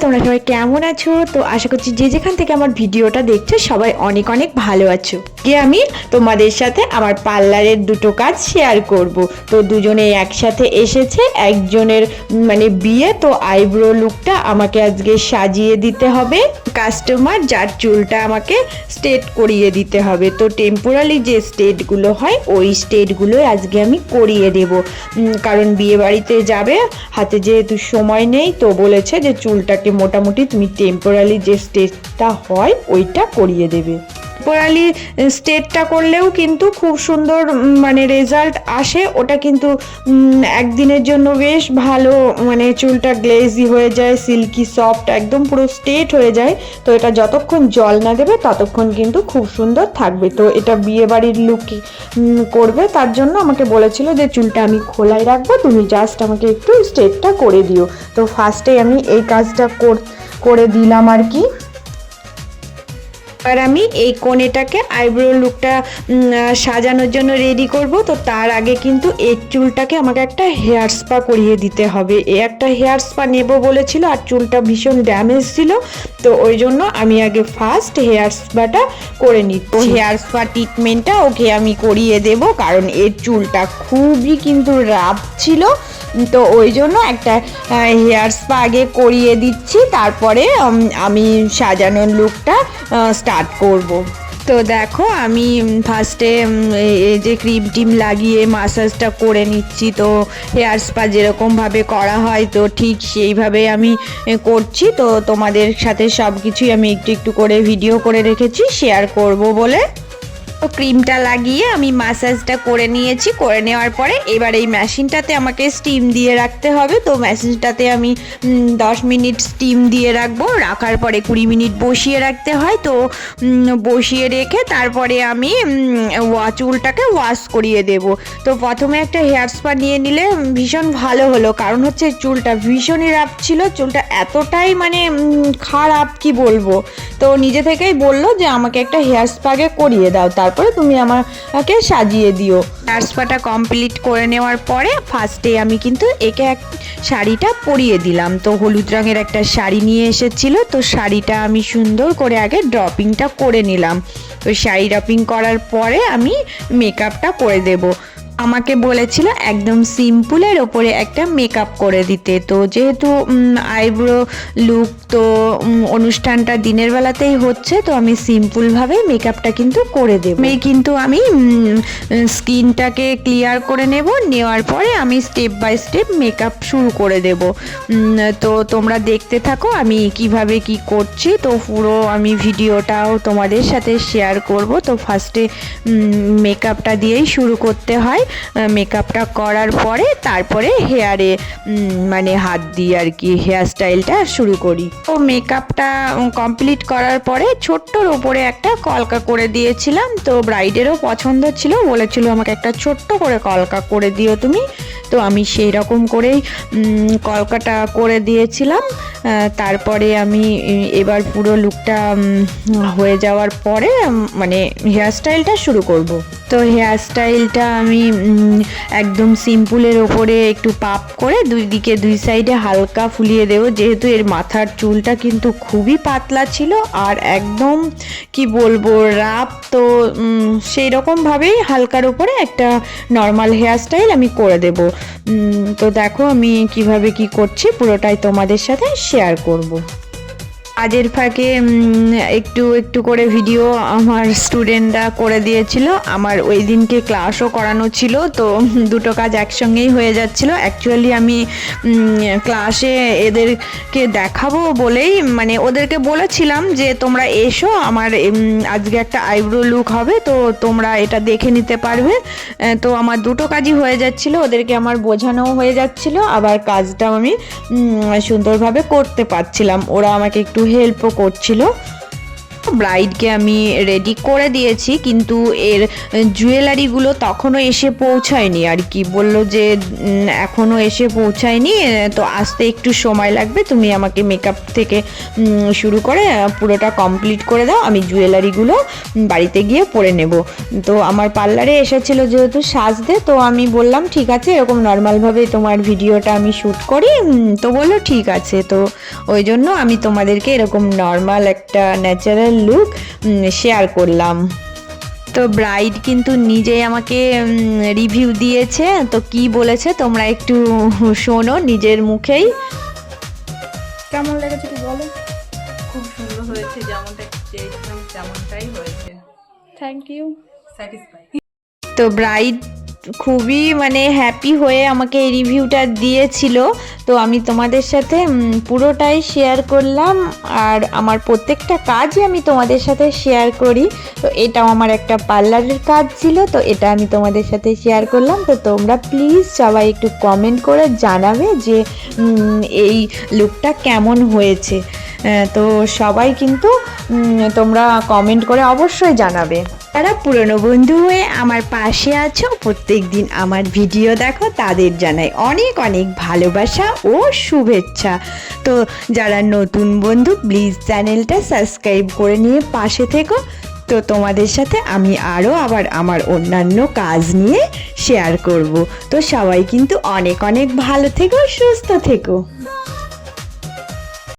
তোমরা সবাই কেমন আছো? তো আশা করছি যে যেখান থেকে আমার ভিডিওটা দেখছো সবাই অনেক অনেক ভালো আছো। আমি তোমাদের সাথে আমার পার্লারের দুটো কাজ শেয়ার করব। তো দুজনে একসাথে এসেছে, একজনের মানে বিয়ে, তো আইব্রো লুকটা আমাকে আজকে সাজিয়ে দিতে হবে। কাস্টমার যার চুলটা আমাকে স্ট্রেট করিয়ে দিতে হবে, তো টেম্পোরারি যে স্ট্রেটগুলো হয় ওই স্ট্রেটগুলোই আজকে আমি করিয়ে দেব। কারণ বিয়ে বাড়িতে যাবে, হাতে যেহেতু সময় নেই, তো বলেছে যে চুলটাকে মোটামুটি তুমি টেম্পোরারি যে স্ট্রেটটা হয় ওইটা করিয়ে দেবে। টেম্পোরারি স্ট্রেটটা করলেও কিন্তু খুব সুন্দর মানে রেজাল্ট আসে। ওটা কিন্তু একদিনের জন্য বেশ ভালো, মানে চুলটা গ্লেজি হয়ে যায়, সিল্কি সফট, একদম পুরো স্ট্রেট হয়ে যায়। তো এটা যতক্ষণ জল না দেবে ততক্ষণ কিন্তু খুব সুন্দর থাকবে। তো এটা বিয়ে বাড়ির লুক করবে, তার জন্য আমাকে বলেছিল যে চুলটা আমি খোলাই রাখবো, তুমি জাস্ট আমাকে একটু স্ট্রেটটা করে দিও। তো ফার্স্টে আমি এই কাজটা করে দিলাম আর কি। আর আমি এই কোণেটাকে আইব্রো লুকটা সাজানোর জন্য রেডি করব। তো তার আগে কিন্তু এই চুলটাকে আমাকে একটা হেয়ার স্পা করিয়ে দিতে হবে। একটা হেয়ার স্পা নেব বলেছিল, আর চুলটা ভীষণ ড্যামেজ ছিল, তো ওই জন্য আমি আগে ফার্স্ট হেয়ার স্পাটা করে নিই। তো হেয়ার স্পা ট্রিটমেন্টটা ওকে আমি করিয়ে দেব, কারণ এর চুলটা খুবই কিন্তু রাফ ছিল। তো ওই জন্য একটা হেয়ার স্পা আগে করিয়ে দিচ্ছি, তারপরে আমি সাজানোর লুকটা স্টার্ট করব। তো দেখো আমি ফার্স্টে এই যে ক্রিম টিম লাগিয়ে মাসাজটা করে নিচ্ছি। তো হেয়ার স্পা যেরকমভাবে করা হয় তো ঠিক সেইভাবে আমি করছি। তো তোমাদের সাথে সব কিছুই আমি একটু একটু করে ভিডিও করে রেখেছি শেয়ার করব বলে। তো ক্রিমটা লাগিয়ে আমি মাসাজটা করে নিয়েছি। করে নেওয়ার পরে এবার এই মেশিনটাতে আমাকে স্টিম দিয়ে রাখতে হবে। তো মেশিনটাতে আমি 10 মিনিট স্টিম দিয়ে রাখবো। রাখার পরে 20 মিনিট বসিয়ে রাখতে হয়। তো বসিয়ে রেখে তারপরে আমি চুলটাকে ওয়াশ করিয়ে দেব। তো প্রথমে একটা হেয়ার স্পা নিয়ে নিলে ভীষণ ভালো হলো, কারণ হচ্ছে চুলটা ভীষণই রাফ ছিল। চুলটা এতটাই মানে খারাপ কি বলবো। তো নিজে থেকেই বললো যে আমাকে একটা হেয়ার স্পাকে করিয়ে দাও, তারপরে তুমি আমাকে সাজিয়ে দিও। হেয়ার স্পাটা কমপ্লিট করে নেওয়ার পরে ফার্স্টে আমি কিন্তু একে এক শাড়িটা পরিয়ে দিলাম। তো হলুদ রঙের একটা শাড়ি নিয়ে এসেছিল, তো শাড়িটা আমি সুন্দর করে আগে ড্রপিংটা করে নিলাম। তো শাড়ি ড্রপিং করার পরে আমি মেকআপটা করে দেব। আমাকে বলেছিল একদম সিম্পলের ওপরে একটা মেকআপ করে দিতে। তো যেহেতু আইব্রো লুক, তো অনুষ্ঠানটা দিনের বেলাতেই হচ্ছে, তো আমি সিম্পলভাবে মেকআপটা কিন্তু করে দেবো। কিন্তু আমি স্কিনটাকে ক্লিয়ার করে নেওয়ার পরে আমি স্টেপ বাই স্টেপ মেকআপ শুরু করে দেব। তো তোমরা দেখতে থাকো আমি কিভাবে কি করছি। তো পুরো আমি ভিডিওটাও তোমাদের সাথে শেয়ার করব। তো ফার্স্টে মেকআপটা দিয়েই শুরু করতে হয়। মেকআপটা করার পরে তারপরে হেয়ারে মানে হাত দিয়ে আর কি হেয়ার স্টাইলটা শুরু করি। তো মেকআপটা কমপ্লিট করার পরে ছোট্টর ওপরে একটা কলকা করে দিয়েছিলাম। তো ব্রাইডেরও পছন্দ ছিল, বলেছিল আমাকে একটা ছোট্ট করে কলকা করে দিও তুমি। তো আমি সেই রকম করেই কলকাটা করে দিয়েছিলাম। তারপরে আমি এবার পুরো লুকটা হয়ে যাওয়ার পরে মানে হেয়ার স্টাইলটা শুরু করব। তো হেয়ার স্টাইলটা আমি একদম সিম্পলের ওপরে একটু পাপ করে দুই দিকে দুই সাইডে হালকা ফুলিয়ে দেব, যেহেতু এর মাথার চুলটা কিন্তু খুবই পাতলা ছিল আর একদম কি বলবো রাফ। তো সেই রকমভাবেই হালকার উপরে একটা নর্মাল হেয়ার স্টাইল আমি করে দেব। তো দেখো আমি কিভাবে কি করছি পুরোটাই তোমাদের সাথে শেয়ার করব। কাজের ফাঁকে একটু একটু করে ভিডিও আমার স্টুডেন্টরা করে দিয়েছিল। আমার ওই দিনকে ক্লাসও করানো ছিল, তো দুটো কাজ একসঙ্গেই হয়ে যাচ্ছিল। অ্যাকচুয়ালি আমি ক্লাসে এদেরকে দেখাবো বলেই মানে ওদেরকে বলেছিলাম যে তোমরা এসো, আমার আজকে একটা আইব্রো লুক হবে, তো তোমরা এটা দেখে নিতে পারবে। তো আমার দুটো কাজই হয়ে যাচ্ছিল, ওদেরকে আমার বোঝানোও হয়ে যাচ্ছিল, আবার কাজটাও আমি সুন্দরভাবে করতে পারছিলাম। ওরা আমাকে একটু হেল্পও করছিল। ব্রাইডকে আমি রেডি করে দিয়েছি, কিন্তু এর জুয়েলারিগুলো তখনও এসে পৌঁছায়নি আর কি। বললো যে এখনও এসে পৌঁছায়নি, তো আসতে একটু সময় লাগবে, তুমি আমাকে মেকআপ থেকে শুরু করে পুরোটা কমপ্লিট করে দাও, আমি জুয়েলারিগুলো বাড়িতে গিয়ে পরে নেব। তো আমার পার্লারে এসেছিলো যেহেতু সাজতে, তো আমি বললাম ঠিক আছে, এরকম নর্মালভাবে তোমার ভিডিওটা আমি শ্যুট করি। তো বললো ঠিক আছে। তো ওই জন্য আমি তোমাদেরকে এরকম নর্মাল একটা ন্যাচারাল লুক শেয়ার করলাম। তো ব্রাইড কিন্তু নিজেই আমাকে রিভিউ দিয়েছে, তো কি বলেছে তোমরা একটু শোনো নিজের মুখেই। কেমন লেগেছে একটু বলো। খুব সুন্দর হয়েছে, যেমনটা চেয়েছিলাম তেমনটাই হয়েছে। Thank you. স্যাটিসফাই। তো ব্রাইড খুবই মানে হ্যাপি হয়ে আমাকে এই রিভিউটা দিয়েছিল। তো আমি তোমাদের সাথে পুরোটাই শেয়ার করলাম, আর আমার প্রত্যেকটা কাজই আমি তোমাদের সাথে শেয়ার করি। তো এটাও আমার একটা পার্লারের কাজ ছিল, তো এটা আমি তোমাদের সাথে শেয়ার করলাম। তো তোমরা প্লিজ সবাই একটু কমেন্ট করে জানাবে যে এই লুকটা কেমন হয়েছে। তো সবাই কিন্তু তোমরা কমেন্ট করে অবশ্যই জানাবে। যারা পুরনো বন্ধু হয়ে আমার পাশে আছো, প্রত্যেক দিন আমার ভিডিও দেখো, তাদের জানাই অনেক অনেক ভালোবাসা ও শুভেচ্ছা। তো যারা নতুন বন্ধু, প্লিজ চ্যানেলটা সাবস্ক্রাইব করে নিয়ে পাশে থেকো। তো তোমাদের সাথে আমি আবার আমার অন্যান্য কাজ নিয়ে শেয়ার করব। তো সবাই কিন্তু অনেক অনেক ভালো থেকো, সুস্থ থেকো।